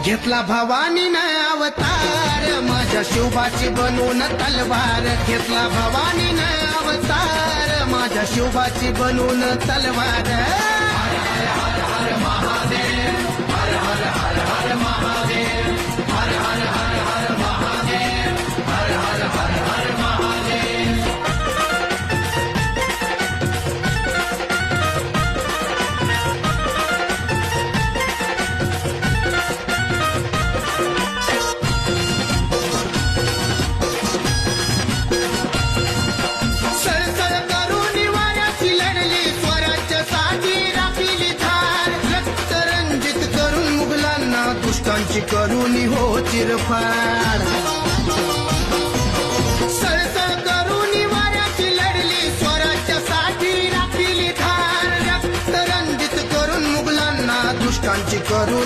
घेतला भवानीनं अवतार, माझ्या शिवबाची बनवून तलवार. घेतला भवानीनं अवतार, माझ्या शिवबाची बनवून तलवार. हर हर हर हर महादेव, हर हर हर हर महादेव, हर हर हर हर महादेव, हर हर हर हर महादेव. सळसळ करून वाऱ्याची लढली, स्वराज्यासाठी राखिली धार. रक्तरंजित करून मुघलांना, दुष्टांची करून हो चिरफाड. सळसळ करून वाऱ्याची लढली, स्वराज्यासाठी राखिली धार. रक्तरंजित करून मुघलांना, दुष्टांची करून